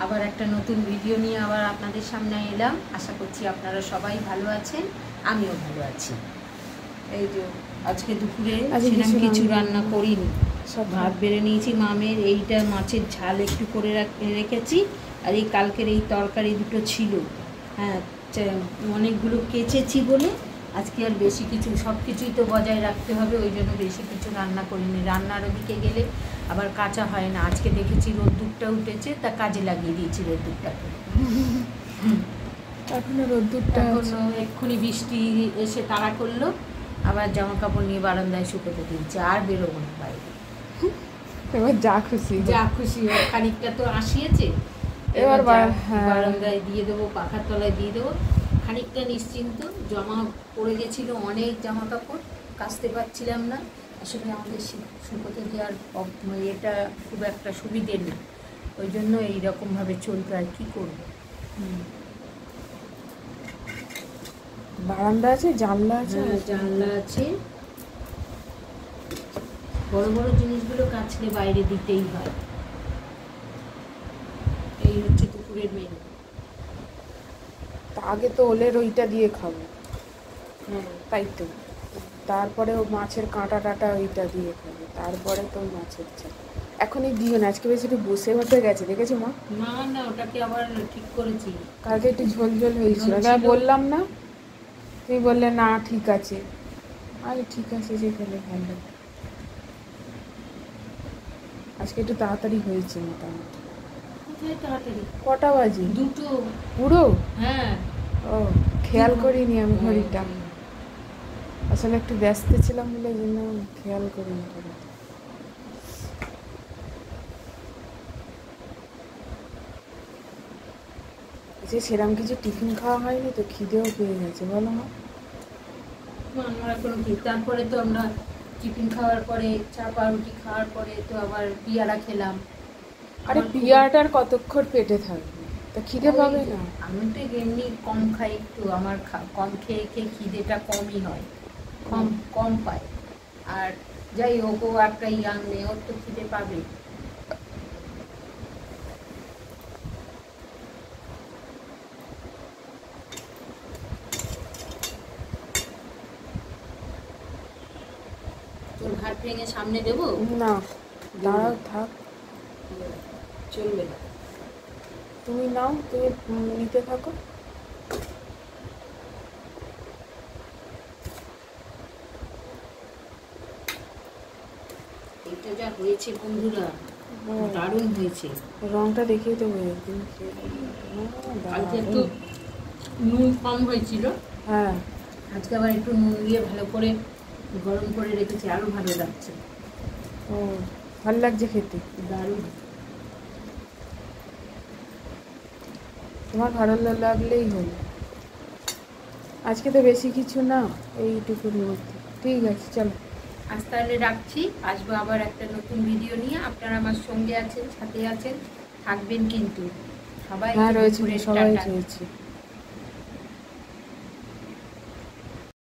আবার একটা নতুন ভিডিও নিয়ে আবার আপনাদের সামনে এলাম। আশা করছি আপনারা সবাই ভালো আছেন, আমিও ভালো আছি। এই যে আজকে দুপুরে কিছু রান্না করিনি, সব ভাত বেড়ে নিয়েছি মামের। এইটা মাছের ঝাল একটু করে রেখেছি, আর এই কালকের এই তরকারি দুটো ছিল। হ্যাঁ, অনেকগুলো কেচেছি বলে আজকে আর বেশি কিছু, সব কিছুই তো বজায় রাখতে হবে, ওই জন্য বেশি কিছু রান্না করিনি। রান্নার ওদিকে গেলে আবার কাঁচা হয় না। আজকে দেখেছি রোদ্দুরটা উঠেছে, তা কাজে লাগিয়ে দিয়েছি রোদ্দুরটাকে। এখনো রোদ্দুরটা, এক্ষুনি বৃষ্টি এসে তাড়া করলো, আবার জামা কাপড় নিয়ে বারান্দায় শুকোতে দিয়েছে। আর বেরোবো না বাইরে, এবার যা খুশি খানিকটা তো আসিয়েছে, এবার বারান্দায় দিয়ে দেবো, পাখার তলায় দিয়ে দেবো। খানিকটা নিশ্চিন্ত। জমা পড়ে গেছিল অনেক জামা কাপড়, কাচতে পারছিলাম না। আসলে আমাদের শুকোতে দেওয়ার এটা খুব একটা সুবিধের না, ওই জন্য এইরকমভাবে চলবে। আর কি করবো। বারান্দা আছে, জানলা আছে, জানলা আছে। বড় বড় জিনিসগুলো কাচলে বাইরে দিতেই হয়। এই হচ্ছে দুপুরের মেনু। আগে তো ওলের ওইটা দিয়ে খাবো, তাই তো। তারপরে ও মাছের কাঁটা টাটা ওইটা দিয়ে খাবো, তারপরে তো মাছের ঝাল। এখনই দিও না, আজকে বেশি একটু বসে হতে গেছে, দেখেছো মা? না না, ওটাকে আবার ঠিক করেছি। কালকে একটু ঝোল ঝোল হয়েছিল, তাই বললাম না, তুমি বললে না ঠিক আছে। আরে ঠিক আছে, সেখানে ভালো। আজকে একটু তাড়াতাড়ি হয়েছে মোটামুটি। তাড়াতাড়ি কটা বাজে? 2টো পুরো? হ্যাঁ। ও, খেয়াল করিনি আমি ঘড়িটা, আসলে একটু ব্যস্ত ছিলাম বলে জন্য খেয়াল করিনি ঘড়িটা। যে সেরকম কিছু টিফিন খাওয়া হয়নি তো, খিদেও পেয়ে গেছে, বলো মা? আমার এখনো কি, তারপরে তো আমরা টিফিন খাওয়ার পরে, চা পাউরুটি খাওয়ার পরে তো আবার পিয়ারা খেলাম। আরে পিয়ারাটার কতক্ষণ পেটে থাকবে, তা খিদে পাবে না? আমি তো এমনি কম খাই একটু, আমার কম খেয়ে খেয়ে খিদেটা কমই হয়, কম পায়। আর যাই হোক, ও একটা ইয়াং মেয়ে, ওর তো খিদে পাবে। তোর ভাত ভেঙে সামনে দেবো না, দাঁড়াও, থাক, চলবে না। তুমি নাও, তুমি নিতে থাকো। এটা যা হয়েছে বন্ধুরা, দারুণ হয়েছে। রংটা দেখিয়ে দেবো একদিন। কালকে একটু নুন কম হয়েছিল, হ্যাঁ, আজকে আবার একটু নুন দিয়ে ভালো করে গরম করে রেখেছি, আরো ভালো লাগছে। ও, ভালো লাগছে খেতে, দারুণ। তোমার ভালো লাগলেই হলো। আজকে তো বেশি কিছু না, এইটুকুর মধ্যে। ঠিক আছে, চলো আজ তাহলে রাখছি, আসবো আবার একটা নতুন ভিডিও নিয়ে। আপনারা আমার সঙ্গে আছেন, সাথে আছেন, থাকবেন কিন্তু সবাই। হ্যাঁ, রয়েছে, সবাই রয়েছে।